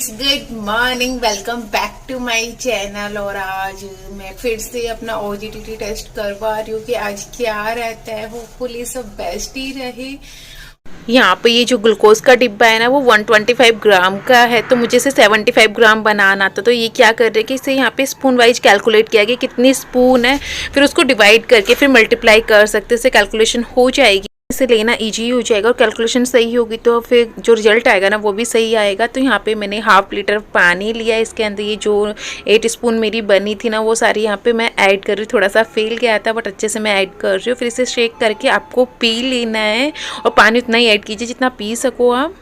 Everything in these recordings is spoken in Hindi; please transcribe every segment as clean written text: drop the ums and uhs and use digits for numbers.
Friends, good morning. Welcome back to my channel. और आज मैं फिर से अपना OGTT टेस्ट करवा रही हूँ कि आज क्या रहता है। होपफुली सब बेस्ट ही रहे। यहाँ पे ये जो ग्लूकोज का डिब्बा है ना, वो 125 ग्राम का है, तो मुझे इसे 75 ग्राम बनाना था। तो ये क्या कर रहे हैं कि इसे यहाँ पे स्पून वाइज कैलकुलेट किया गया कितनी स्पून है, फिर उसको डिवाइड करके फिर मल्टीप्लाई कर सकते हैं, इससे कैलकुलेशन हो जाएगी। इसे लेना इजी हो जाएगा और कैलकुलेशन सही होगी तो फिर जो रिजल्ट आएगा ना वो भी सही आएगा। तो यहाँ पे मैंने हाफ लीटर पानी लिया। इसके अंदर ये जो 8 स्पून मेरी बनी थी ना, वो सारी यहाँ पे मैं ऐड कर रही हूँ। थोड़ा सा फेल गया था बट अच्छे से मैं ऐड कर रही हूँ। फिर इसे शेक करके आपको पी लेना है और पानी उतना ही ऐड कीजिए जितना पी सको आप।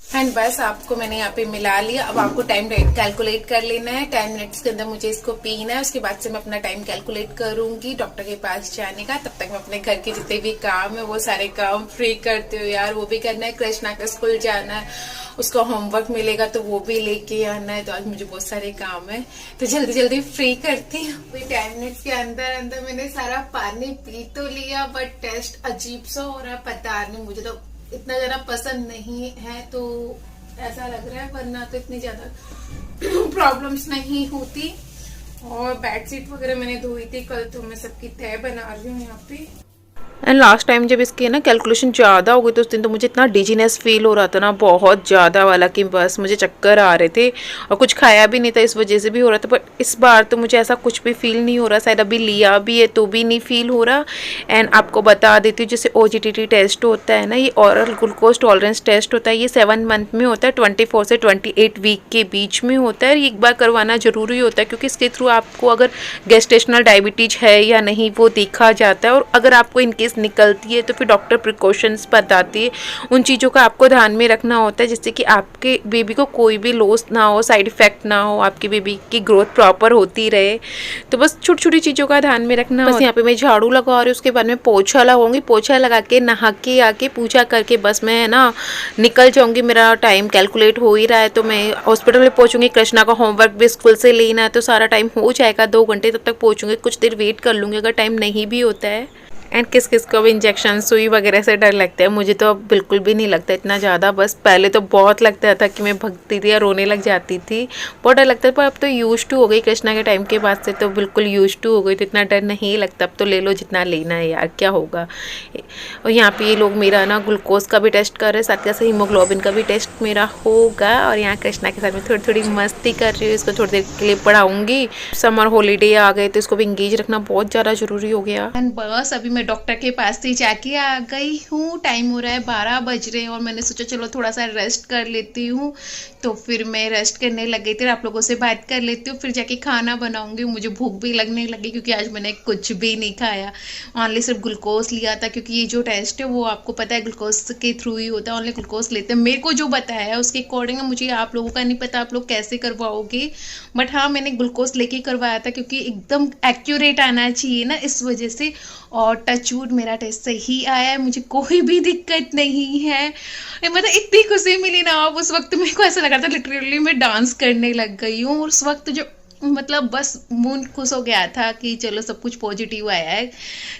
एंड बस आपको मैंने यहाँ पे मिला लिया। अब आपको टाइम कैलकुलेट कर लेना है। 10 मिनट्स के अंदर मुझे इसको पीना है। उसके बाद से मैं अपना टाइम कैलकुलेट करूंगी डॉक्टर के पास जाने का। तब तक मैं अपने घर के जितने भी काम है वो सारे काम फ्री करती हूँ यार। वो भी करना है। कृष्णा का स्कूल जाना है, उसका होमवर्क मिलेगा तो वो भी लेके आना है। तो आज मुझे बहुत सारे काम है तो जल्दी जल्दी फ्री करती हूँ। 10 मिनट्स के अंदर अंदर मैंने सारा पानी पी तो लिया बट टेस्ट अजीब सा हो रहा है। पता नहीं, मुझे तो इतना ज्यादा पसंद नहीं है तो ऐसा लग रहा है, वरना तो इतनी ज्यादा प्रॉब्लम्स नहीं होती। और बेडशीट वगैरह मैंने धोई थी कल, तो मैं सबकी तह बना रही हूँ यहाँ पे। एंड लास्ट टाइम जब इसकी ना कैलकुलेशन ज़्यादा हो गई तो उस दिन तो मुझे इतना डिजीनेस फील हो रहा था ना, बहुत ज़्यादा वाला, कि बस मुझे चक्कर आ रहे थे और कुछ खाया भी नहीं था, इस वजह से भी हो रहा था। पर इस बार तो मुझे ऐसा कुछ भी फील नहीं हो रहा। शायद अभी लिया भी है तो भी नहीं फील हो रहा। एंड आपको बता देती हूँ, जैसे OGTT टेस्ट होता है ना, ये ऑरल ग्लूकोज टॉलरेंस टेस्ट होता है। ये 7 मंथ में होता है, 24 से 28 वीक के बीच में होता है। ये एक बार करवाना ज़रूरी होता है क्योंकि इसके थ्रू आपको अगर गेस्टेशनल डायबिटीज है या नहीं वो देखा जाता है। और अगर आपको इनके निकलती है तो फिर डॉक्टर प्रिकॉशंस बताती है। उन चीज़ों का आपको ध्यान में रखना होता है जिससे कि आपके बेबी को कोई भी लॉस ना हो, साइड इफेक्ट ना हो, आपकी बेबी की ग्रोथ प्रॉपर होती रहे। तो बस छोटी छोटी चीज़ों का ध्यान में रखना। बस यहाँ पे मैं झाड़ू लगा रही हूँ, उसके बाद में पोछा लगाऊंगी। पोछा लगा के नहा के आके पूजा करके बस मैं ना निकल जाऊंगी। मेरा टाइम कैलकुलेट हो ही रहा है तो मैं हॉस्पिटल में पहुँचूंगी। कृष्णा का होमवर्क भी स्कूल से लेना है तो सारा टाइम हो जाएगा। 2 घंटे तब तक पहुँचूंगी। कुछ देर वेट कर लूँगी अगर टाइम नहीं भी होता है। एंड किस किस को भी इंजेक्शन सुई वगैरह से डर लगता है, मुझे तो अब बिल्कुल भी नहीं लगता इतना ज़्यादा। बस पहले तो बहुत लगता था कि मैं भगती थी या रोने लग जाती थी, बहुत डर लगता था। पर अब तो यूज टू हो गई। कृष्णा के टाइम के बाद से तो बिल्कुल यूज टू हो गई, तो इतना डर नहीं लगता। अब तो ले लो जितना लेना है यार, क्या होगा। और यहाँ पे ये लोग मेरा ना ग्लूकोज का भी टेस्ट कर रहे हैं, साथ के साथ हीमोग्लोबिन का भी टेस्ट मेरा होगा। और यहाँ कृष्णा के साथ में थोड़ी थोड़ी मस्ती कर रही हूँ। इसको थोड़ी देर के लिए पढ़ाऊंगी। समर हॉलीडे आ गए तो इसको भी इंगेज रखना बहुत ज़्यादा ज़रूरी हो गया। एंड बस अभी मैं डॉक्टर के पास से जाके आ गई हूँ। टाइम हो रहा है 12 बज रहे हैं और मैंने सोचा चलो थोड़ा सा रेस्ट कर लेती हूँ। तो फिर मैं रेस्ट करने लग गई थी। आप लोगों से बात कर लेती हूँ, फिर जाके खाना बनाऊंगी। मुझे भूख भी लगने लगी क्योंकि आज मैंने कुछ भी नहीं खाया, ओनली सिर्फ ग्लूकोज लिया था। क्योंकि ये जो टेस्ट है वो आपको पता है ग्लूकोज के थ्रू ही होता है, ओनली ग्लूकोज लेते हैं। मेरे को जो बताया है उसके अकॉर्डिंग, मुझे आप लोगों का नहीं पता आप लोग कैसे करवाओगे, बट हाँ मैंने ग्लूकोज लेके करवाया था क्योंकि एकदम एक्यूरेट आना चाहिए ना, इस वजह से। और टचवुड मेरा टेस्ट सही आया है, मुझे कोई भी दिक्कत नहीं है। मतलब इतनी खुशी मिली ना, अब उस वक्त मेरे को ऐसा लग रहा था लिटरली मैं डांस करने लग गई हूँ। और उस वक्त जो मतलब बस मूड खुश हो गया था कि चलो सब कुछ पॉजिटिव आया है,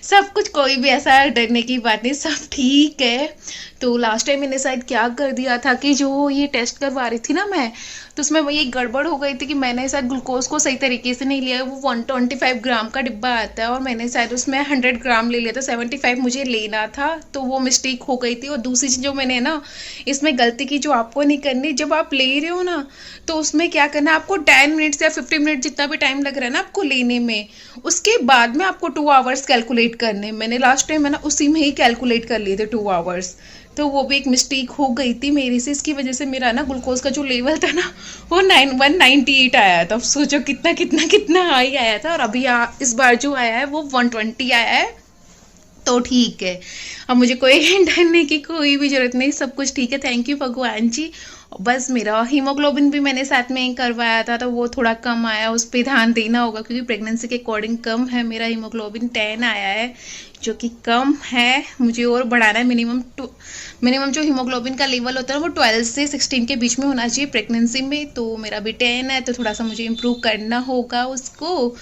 सब कुछ, कोई भी ऐसा डरने की बात नहीं, सब ठीक है। तो लास्ट टाइम मैंने शायद क्या कर दिया था कि जो ये टेस्ट करवा रही थी ना मैं, तो उसमें ये गड़बड़ हो गई थी कि मैंने शायद ग्लूकोज को सही तरीके से नहीं लिया। वो 125 ग्राम का डिब्बा आता है और मैंने शायद उसमें 100 ग्राम ले लिया था, 75 मुझे लेना था, तो वो मिस्टेक हो गई थी। और दूसरी चीज़ जो मैंने ना इसमें गलती की, जो आपको नहीं करनी, जब आप ले रहे हो ना तो उसमें क्या करना है, आपको 10 मिनट्स या 15 मिनट जितना भी टाइम लग रहा है ना आपको लेने में, उसके बाद में आपको 2 आवर्स कैलकुलेट करने। मैंने लास्ट टाइम है ना उसी में ही कैलकुलेट कर लिए थे 2 आवर्स, तो वो भी एक मिस्टेक हो गई थी मेरी से। इसकी वजह से मेरा ना ग्लूकोज का जो लेवल था ना वो 198 आया था। अब सोचो कितना कितना कितना हाई आया था। और अभी इस बार जो आया है वो 120 आया है, तो ठीक है। अब मुझे कोई डरने की कोई भी जरूरत नहीं, सब कुछ ठीक है। थैंक यू भगवान जी। बस मेरा हीमोग्लोबिन भी मैंने साथ में करवाया था तो वो थोड़ा कम आया, उस पर ध्यान देना होगा क्योंकि प्रेगनेंसी के अकॉर्डिंग कम है। मेरा हीमोग्लोबिन 10 आया है जो कि कम है, मुझे और बढ़ाना है। मिनिमम जो हीमोग्लोबिन का लेवल होता है वो 12 से 16 के बीच में होना चाहिए प्रेगनेंसी में, तो मेरा भी 10 है, तो थोड़ा सा मुझे इम्प्रूव करना होगा उसको।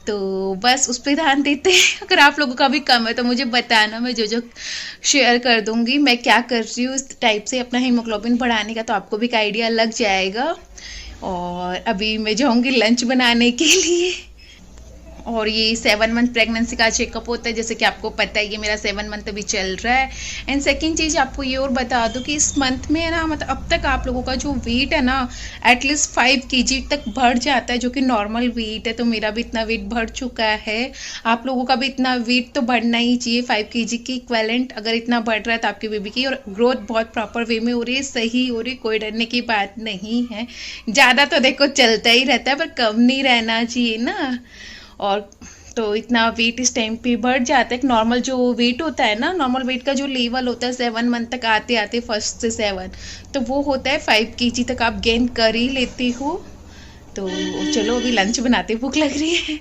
तो बस उस पर ध्यान देते हैं। अगर आप लोगों का भी कम है तो मुझे बताना, मैं जो जो शेयर कर दूंगी मैं क्या कर रही हूँ इस टाइप से अपना हीमोग्लोबिन बढ़ाने का, तो आपको भी एक आइडिया लग जाएगा। और अभी मैं जाऊंगी लंच बनाने के लिए। और ये 7 मंथ प्रेगनेंसी का चेकअप होता है, जैसे कि आपको पता है ये मेरा 7 मंथ अभी चल रहा है। एंड सेकंड चीज़ आपको ये और बता दूं कि इस मंथ में है ना, मतलब अब तक आप लोगों का जो वेट है ना एटलीस्ट 5 kg तक बढ़ जाता है, जो कि नॉर्मल वेट है। तो मेरा भी इतना वेट बढ़ चुका है, आप लोगों का भी इतना वेट तो बढ़ना ही चाहिए 5 kg की इक्वेलेंट। अगर इतना बढ़ रहा है तो आपकी बेबी की और ग्रोथ बहुत प्रॉपर वे में हो रही है, सही हो रही है, कोई डरने की बात नहीं है। ज़्यादा तो देखो चलता ही रहता है पर कम नहीं रहना चाहिए ना। और तो इतना वेट इस टाइम पे बढ़ जाता है। एक नॉर्मल जो वेट होता है ना, नॉर्मल वेट का जो लेवल होता है 7 मंथ तक आते आते, फर्स्ट से 7, तो वो होता है 5 kg तक आप गेन कर ही लेते हो। तो चलो अभी लंच बनाते, भूख लग रही है।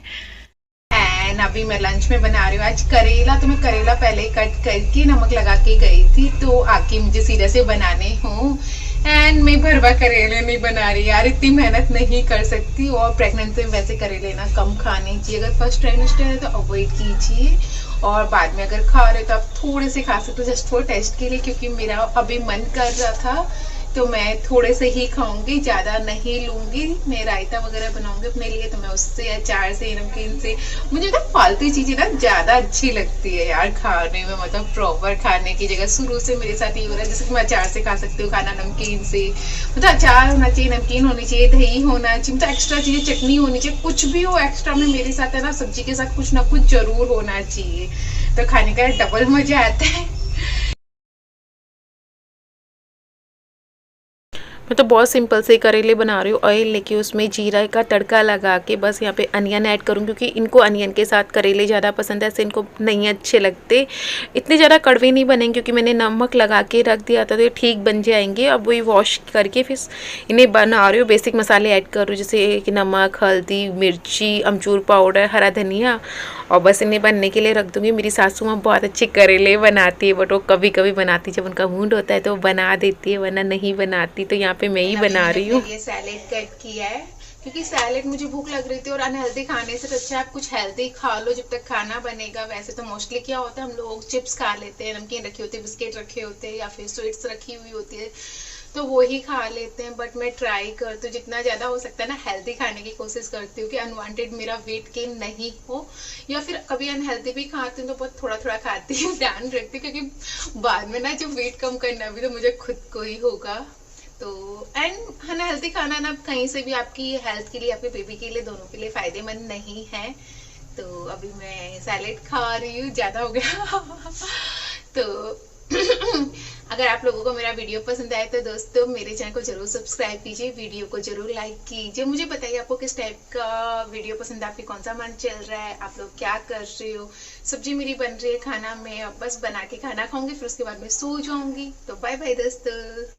एंड अभी मैं लंच में बना रही हूँ आज करेला। तो मैं करेला पहले कट करके नमक लगा के गई थी, तो आके मुझे सीधे से बनाने हूँ। एंड मैं भरवा करेले नहीं बना रही यार, इतनी मेहनत नहीं कर सकती। और प्रेगनेंसी में वैसे करेले ना कम खाने चाहिए, अगर फर्स्ट ट्राइमेस्टर है तो अवॉइड कीजिए, और बाद में अगर खा रहे तो आप थोड़े से खा सकते हो, जस्ट फॉर टेस्ट के लिए। क्योंकि मेरा अभी मन कर रहा था तो मैं थोड़े से ही खाऊंगी, ज्यादा नहीं लूंगी। मैं रायता वगैरह बनाऊंगी अपने लिए, तो मैं उससे अचार से नमकीन से, मुझे ना फालतू चीजें ना ज्यादा अच्छी लगती है यार खाने में। मतलब प्रॉपर खाने की जगह शुरू से मेरे साथ ये हो रहा है, जैसे कि मैं अचार से खा सकती हूँ खाना नमकीन से। मतलब अचार होना चाहिए, नमकीन होनी चाहिए, दही होना चाहिए, मतलब एक्स्ट्रा चीजें, चटनी होनी चाहिए, कुछ भी हो एक्स्ट्रा में मेरे साथ है ना, सब्जी के साथ कुछ ना कुछ जरूर होना चाहिए, तो खाने का डबल मजा आता है। मैं तो बहुत सिंपल से करेले बना रही हूँ। ऑयल लेके उसमें जीरा का तड़का लगा के बस यहाँ पे अनियन ऐड करूँ, क्योंकि इनको अनियन के साथ करेले ज़्यादा पसंद है, ऐसे इनको नहीं अच्छे लगते। इतने ज़्यादा कड़वे नहीं बनेंगे क्योंकि मैंने नमक लगा के रख दिया था, तो ये ठीक बन जाएंगे। अब वही वॉश करके फिर इन्हें बना रही हूँ। बेसिक मसाले ऐड कर रही हूँ, जैसे कि नमक, हल्दी, मिर्ची, अमचूर पाउडर, हरा धनिया, और बस इन्हें बनने के लिए रख दूँगी। मेरी सासू माँ बहुत अच्छे करेले बनाती है, बट वो कभी कभी बनाती, जब उनका मूड होता है तो वो बना देती है, वरना नहीं बनाती। तो यहाँ पे मैं ही बना रही हूँ। ये सैलेड कट किया है क्योंकि सैलेड मुझे भूख लग रही थी, और अनहेल्दी खाने से तो अच्छा आप कुछ हेल्दी खा लो जब तक खाना बनेगा। वैसे तो मोस्टली क्या होता है, हम लोग चिप्स खा लेते हैं, नमकीन रखी होती है, बिस्किट रखे होते हैं, या फिर स्वीट्स रखी हुई होती है, तो वो ही खा लेते हैं। बट मैं ट्राई करती हूँ जितना ज़्यादा हो सकता है ना, हेल्दी खाने की कोशिश करती हूँ कि अनवांटेड मेरा वेट गेन नहीं हो, या फिर कभी अनहेल्दी भी खाती हूँ तो बहुत थोड़ा थोड़ा खाती हूँ, ध्यान रखती हूँ, क्योंकि बाद में ना जो वेट कम करना भी तो मुझे खुद को ही होगा। तो एंड अनहेल्दी खाना ना कहीं से भी आपकी हेल्थ के लिए, आपके बेबी के लिए, दोनों के लिए फायदेमंद नहीं है। तो अभी मैं सैलेड खा रही हूँ, ज़्यादा हो गया तो अगर आप लोगों को मेरा वीडियो पसंद आए तो दोस्तों मेरे चैनल को जरूर सब्सक्राइब कीजिए, वीडियो को जरूर लाइक कीजिए। मुझे बताइए आपको किस टाइप का वीडियो पसंद है, आपके कौन सा मन चल रहा है, आप लोग क्या कर रहे हो। सब्जी मेरी बन रही है, खाना मैं बस बना के खाना खाऊंगी, फिर उसके बाद मैं सो जाऊंगी। तो बाय बाय दोस्तों।